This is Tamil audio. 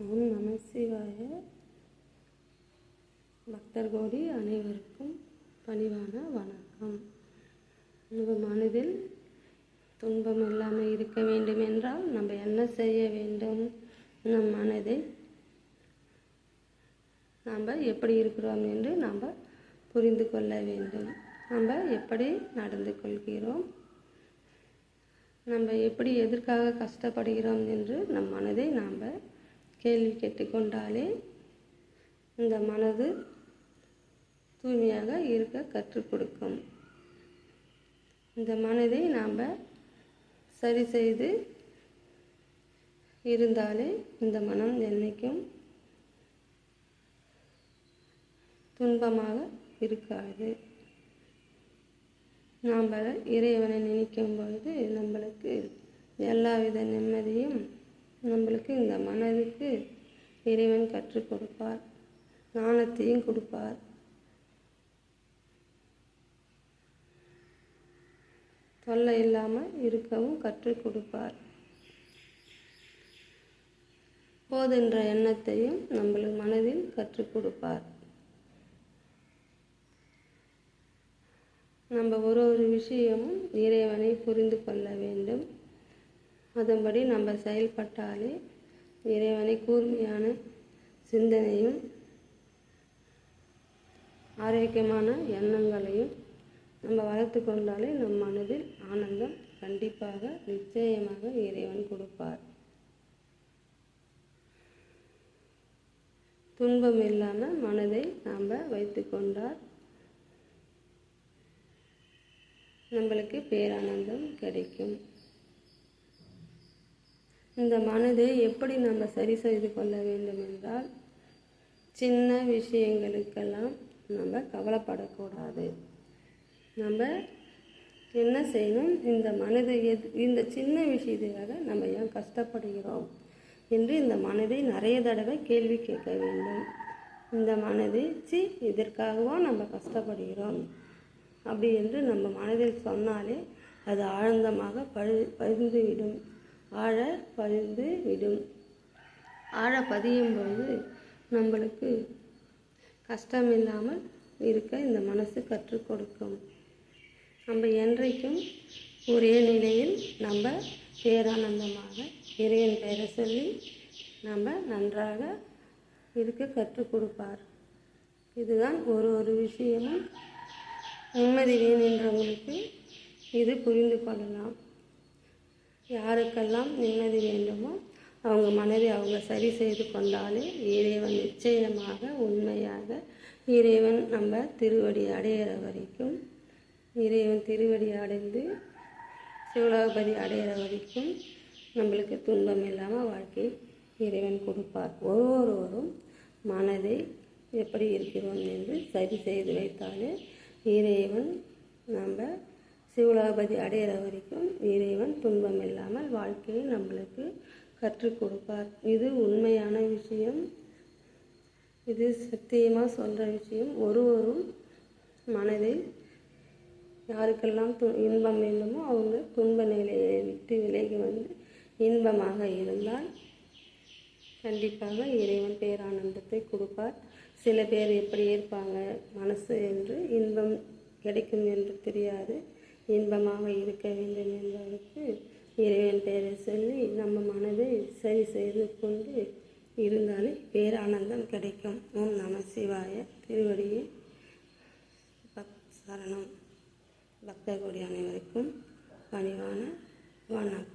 ஓம் நம சிவாய. பக்தர் கோடி அனைவருக்கும் பணிவான வணக்கம். நம்ம மனதில் துன்பம் இல்லாமல் இருக்க வேண்டும் என்றால் நம்ம என்ன செய்ய வேண்டும்? நம் மனதை நாம் எப்படி இருக்கிறோம் என்று நாம் புரிந்து கொள்ள வேண்டும். நம்ம எப்படி நடந்து கொள்கிறோம், நம்ம எப்படி எதற்காக கஷ்டப்படுகிறோம் என்று நம் மனதை நாம் கேள்வி கேட்டுக்கொண்டாலே இந்த மனது தூய்மையாக இருக்க கற்றுக் கொடுக்கும். இந்த மனதை நாம் சரி செய்து இருந்தாலே இந்த மனம் என்றைக்கும் துன்பமாக இருக்காது. நாம் இறைவனை நினைக்கும் பொழுது நம்மளுக்கு எல்லாவித நிம்மதியும் நம்மளுக்கு இந்த மனதுக்கு இறைவன் கற்றுக் கொடுப்பார், ஞானத்தையும் கொடுப்பார். தொல்லை இல்லாமல் இருக்கவும் கற்றுக் கொடுப்பார். போதென்ற எண்ணத்தையும் நம்மளுக்கு மனதில் கற்றுக் கொடுப்பார். நம்ம ஒரு விஷயமும் இறைவனை புரிந்து கொள்ள வேண்டும். அதன்படி நம்ம செயல்பட்டாலே இறைவனை கூர்மையான சிந்தனையும் ஆரோக்கியமான எண்ணங்களையும் நம்ம வளர்த்து கொண்டாலே நம் மனதில் ஆனந்தம் கண்டிப்பாக நிச்சயமாக இறைவன் கொடுப்பார். துன்பம் இல்லாமல் மனதை நாம் வைத்து கொண்டால் நம்மளுக்கு பேரானந்தம் கிடைக்கும். இந்த மனதை எப்படி நம்ம சரி செய்து கொள்ள வேண்டும் என்றால், சின்ன விஷயங்களுக்கெல்லாம் நம்ம கவலைப்படக்கூடாது. நம்ம என்ன செய்யணும்? இந்த மனதை இந்த சின்ன விஷயத்துக்காக நம்ம ஏன் கஷ்டப்படுகிறோம் என்று இந்த மனதை நிறைய தடவை கேள்வி கேட்க வேண்டும். இந்த மனதை இதற்காகவா நம்ம கஷ்டப்படுகிறோம் அப்படி என்று நம்ம மனதில் சொன்னாலே அது ஆழ்ந்தமாக பதிந்துவிடும், ஆழ பதிந்து விடும். ஆழ பதியும் பொழுது நம்மளுக்கு கஷ்டம் இல்லாமல் இருக்க இந்த மனசு கற்றுக் கொடுக்கும். நம்ம என்றைக்கும் ஒரே நிலையில் நம்ம பேரானந்தமாக இறைவன் பெயரை சொல்லி நம்ம நன்றாக இருக்க கற்றுக் கொடுப்பார். இதுதான் ஒரு விஷயமும் நிம்மதி வேணுன்றவங்களுக்கு இது புரிந்து கொள்ளலாம். யாருக்கெல்லாம் நிம்மதி வேண்டுமோ அவங்க மனதை அவங்க சரி செய்து கொண்டாலே இறைவன் நிச்சயமாக உண்மையாக இறைவன் நம்ம திருவடி அடையிற வரைக்கும், இறைவன் திருவடி அடைந்து சிவலோகபதி அடையிற வரைக்கும் நம்மளுக்கு துன்பம் இல்லாமல் வாழ்க்கை இறைவன் கொடுப்பார். ஒவ்வொருவரும் மனதை எப்படி இருக்கிறோம் என்று சரி செய்து வைத்தாலே இறைவன் நம்ம சிவலோகபதி அடையிற வரைக்கும் இறைவன் துன்பம் இல்லாமல் வாழ்க்கையை நம்மளுக்கு கற்றுக் கொடுப்பார். இது உண்மையான விஷயம், இது சத்தியமாக சொல்கிற விஷயம். ஒருவரும் மனதை யாருக்கெல்லாம் இன்பம் வேண்டுமோ அவங்க துன்ப நிலையை விட்டு விலகி வந்து இன்பமாக இருந்தால் கண்டிப்பாக இறைவன் பேரானந்தத்தை கொடுப்பார். சில பேர் எப்படி இருப்பாங்க, மனசு என்று இன்பம் கிடைக்கும் என்று தெரியாது, இன்பமாக இருக்க வேண்டும் என்பதற்கு இறைவன் பெயரை சொல்லி நம்ம மனதை சரி செய்து கொண்டு இருந்தாலே பேரானந்தம் கிடைக்கும். ஓம் நம சிவாய. திருவடியே சரணம். பக்தர் கோடி அனைவருக்கும் பணிவான வணக்கம்.